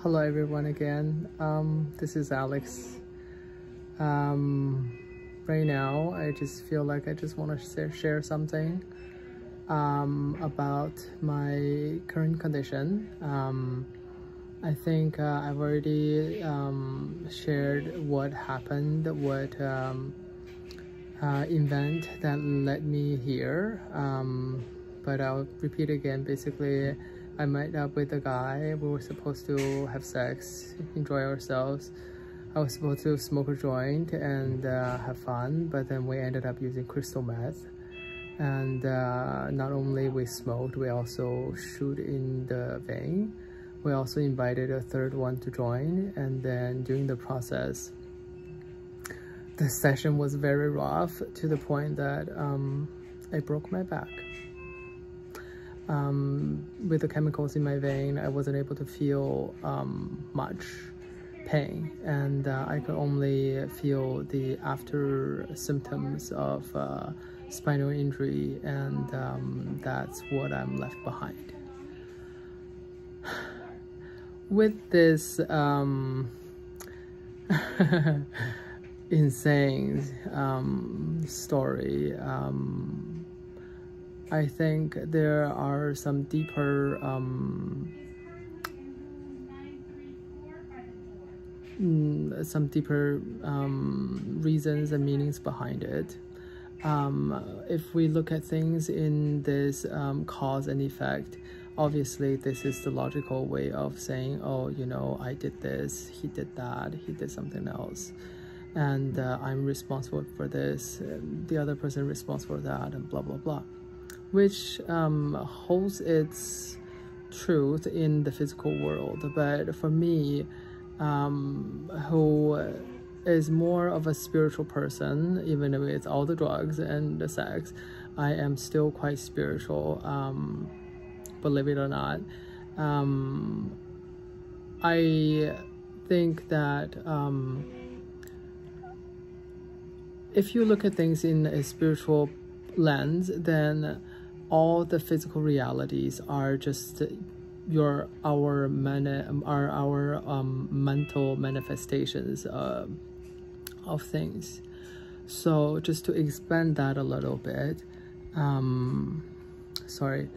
Hello everyone again. This is Alex. Right now I just feel like I just want to share something about my current condition. I think I've already shared what happened, what event that led me here, but I'll repeat again. Basically, I met up with a guy. We were supposed to have sex, enjoy ourselves. I was supposed to smoke a joint and have fun, but then we ended up using crystal meth. And not only we smoked, we also shoot in the vein. We also invited a third one to join, and then during the process, the session was very rough to the point that I broke my back. With the chemicals in my vein, I wasn't able to feel much pain, and I could only feel the after symptoms of spinal injury, and that's what I'm left behind. With this insane story, I think there are some deeper reasons and meanings behind it. If we look at things in this cause and effect, obviously this is the logical way of saying, oh, you know, I did this, he did that, he did something else, and I'm responsible for this, the other person responsible for that, and blah blah blah, which holds its truth in the physical world. But for me, who is more of a spiritual person, even with all the drugs and the sex, I am still quite spiritual, believe it or not. I think that if you look at things in a spiritual lens, then all the physical realities are just our mental manifestations of things. So just to expand that a little bit, sorry,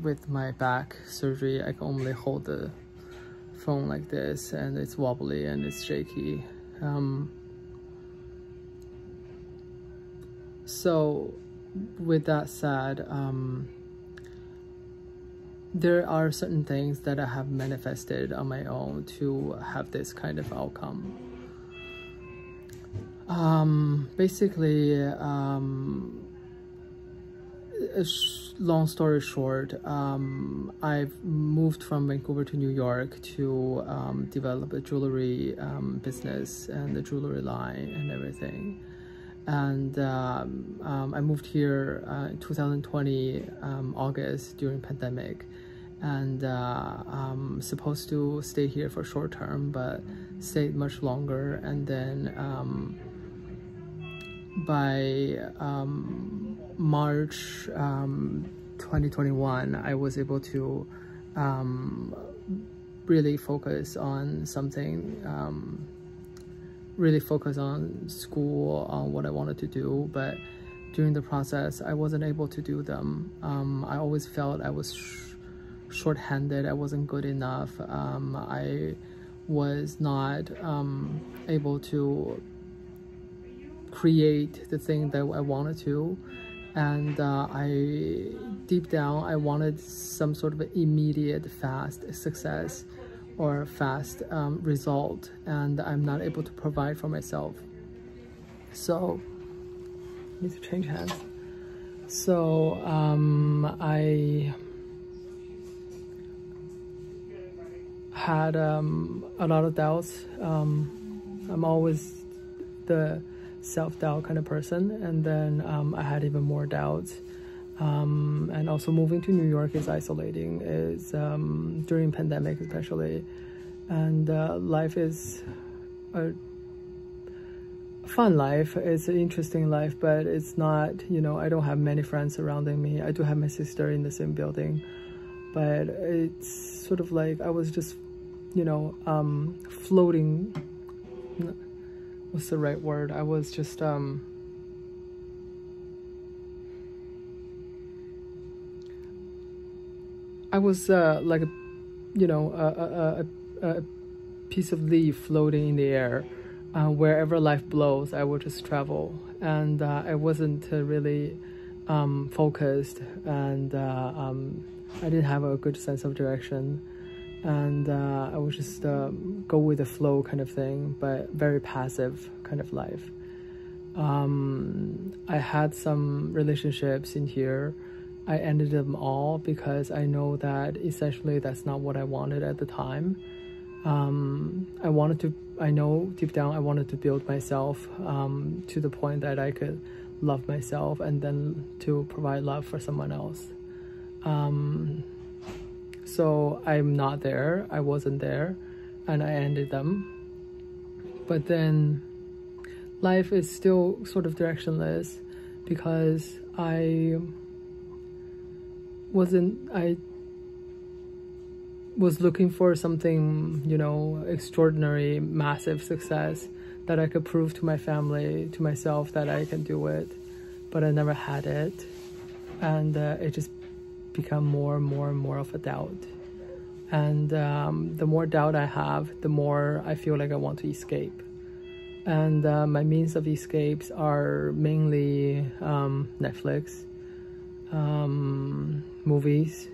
with my back surgery, I can only hold the phone like this, and it's wobbly and it's shaky. So with that said, there are certain things that I have manifested on my own to have this kind of outcome. Basically, long story short, I've moved from Vancouver to New York to develop a jewelry business and the jewelry line and everything. And I moved here in 2020 August during pandemic, and I'm supposed to stay here for short term, but stayed much longer. And then by March 2021, I was able to really focus on something, really focus on school, on what I wanted to do. But during the process, I wasn't able to do them. I always felt I was short-handed. I wasn't good enough. I was not able to create the thing that I wanted to, and deep down I wanted some sort of immediate fast success or fast result, and I'm not able to provide for myself. So I need to change hands. So I had a lot of doubts. I'm always the self-doubt kind of person, and then I had even more doubts. And also moving to New York is isolating, is during pandemic especially, and life is a fun life. It's an interesting life, but it's not, you know, I don't have many friends surrounding me. I do have my sister in the same building, but it's sort of like I was just you know, floating. What's the right word? I was just I was like a, you know, a piece of leaf floating in the air. Wherever life blows, I would just travel, and I wasn't really focused, and I didn't have a good sense of direction, and I would just go with the flow kind of thing, but very passive kind of life. I had some relationships in here. I ended them all because I know that essentially that's not what I wanted at the time. I know deep down I wanted to build myself to the point that I could love myself and then to provide love for someone else. So I'm not there, I wasn't there, and I ended them. But then life is still sort of directionless because I was looking for something, you know, extraordinary, massive success that I could prove to my family, to myself that I can do it, but I never had it, and it just become more and more and more of a doubt. And the more doubt I have, the more I feel like I want to escape. And my means of escapes are mainly Netflix, movies,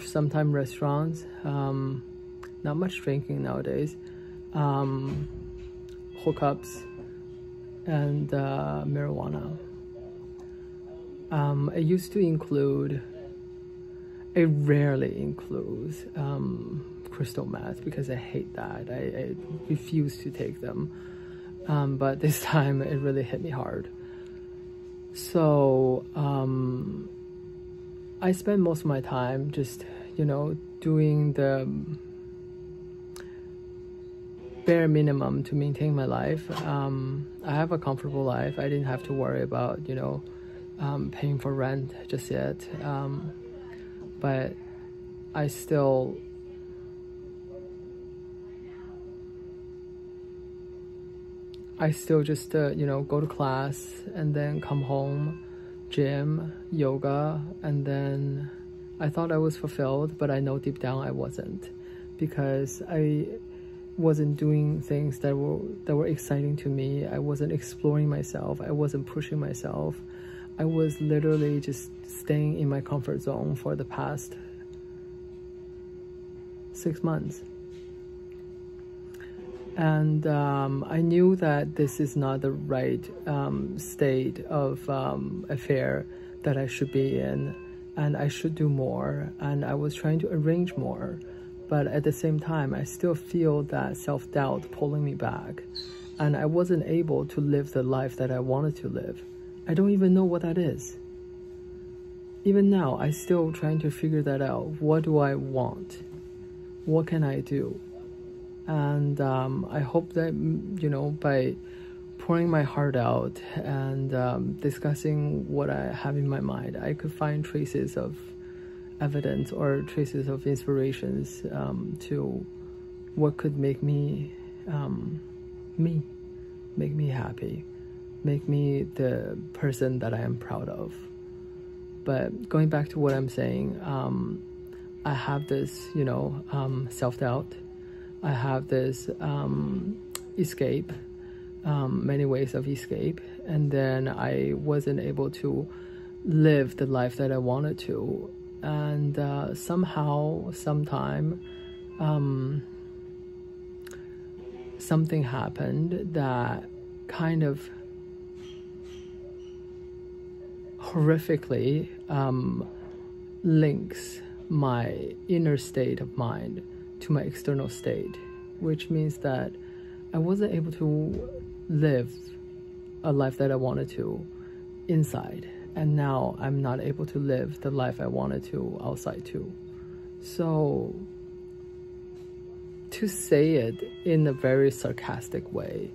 sometimes restaurants, not much drinking nowadays, hookups, and marijuana. It used to include, it rarely includes crystal meth because I hate that. I refuse to take them, but this time it really hit me hard. So I spend most of my time just, you know, doing the bare minimum to maintain my life. I have a comfortable life. I didn't have to worry about, you know, paying for rent just yet. But I still just, you know, go to class and then come home, gym, yoga, and then I thought I was fulfilled, but I know deep down I wasn't, because I wasn't doing things that were exciting to me. I wasn't exploring myself. I wasn't pushing myself. I was literally just staying in my comfort zone for the past 6 months. And I knew that this is not the right state of affair that I should be in, and I should do more, and I was trying to arrange more, but at the same time I still feel that self-doubt pulling me back, and I wasn't able to live the life that I wanted to live. I don't even know what that is. Even now, I'm still trying to figure that out. What do I want? What can I do? And I hope that, you know, by pouring my heart out and discussing what I have in my mind, I could find traces of evidence or traces of inspirations to what could make me make me happy, make me the person that I am proud of. But going back to what I'm saying, I have this, you know, self-doubt. I have this escape, many ways of escape, and then I wasn't able to live the life that I wanted to. And somehow, sometime, something happened that kind of horrifically links my inner state of mind to my external state, which means that I wasn't able to live a life that I wanted to inside, and now I'm not able to live the life I wanted to outside too. So to say it in a very sarcastic way,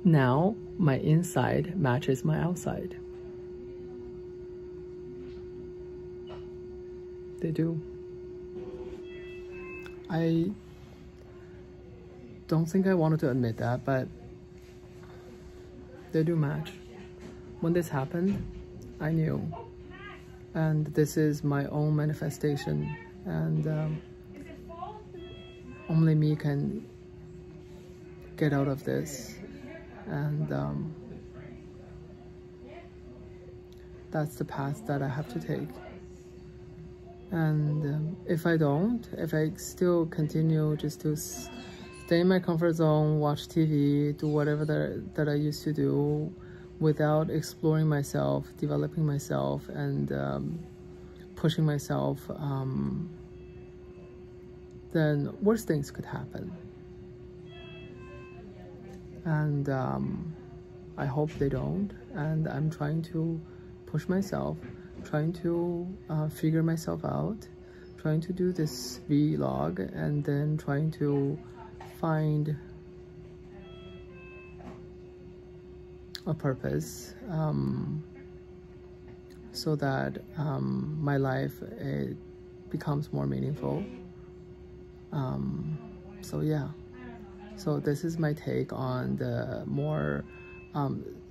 now my inside matches my outside. They do. I don't think I wanted to admit that, but they do match. When this happened, I knew. And this is my own manifestation. And only me can get out of this. And that's the path that I have to take. And if I don't, if I still continue just to stay in my comfort zone, watch TV, do whatever that I used to do without exploring myself, developing myself, and pushing myself, then worse things could happen. And I hope they don't. And I'm trying to push myself, trying to figure myself out, trying to do this vlog, and then trying to find a purpose so that my life becomes more meaningful. So yeah, so this is my take on the more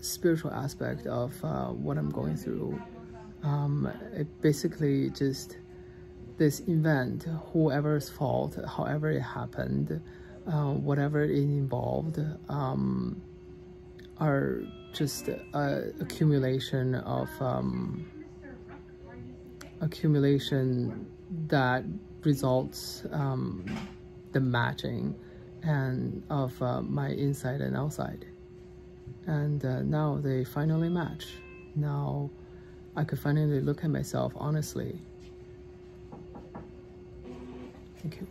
spiritual aspect of what I'm going through. It basically just this event, whoever's fault, however it happened, whatever it involved, are just accumulation of accumulation that results the matching and of my inside and outside. And now they finally match. Now I could finally look at myself honestly. Thank you.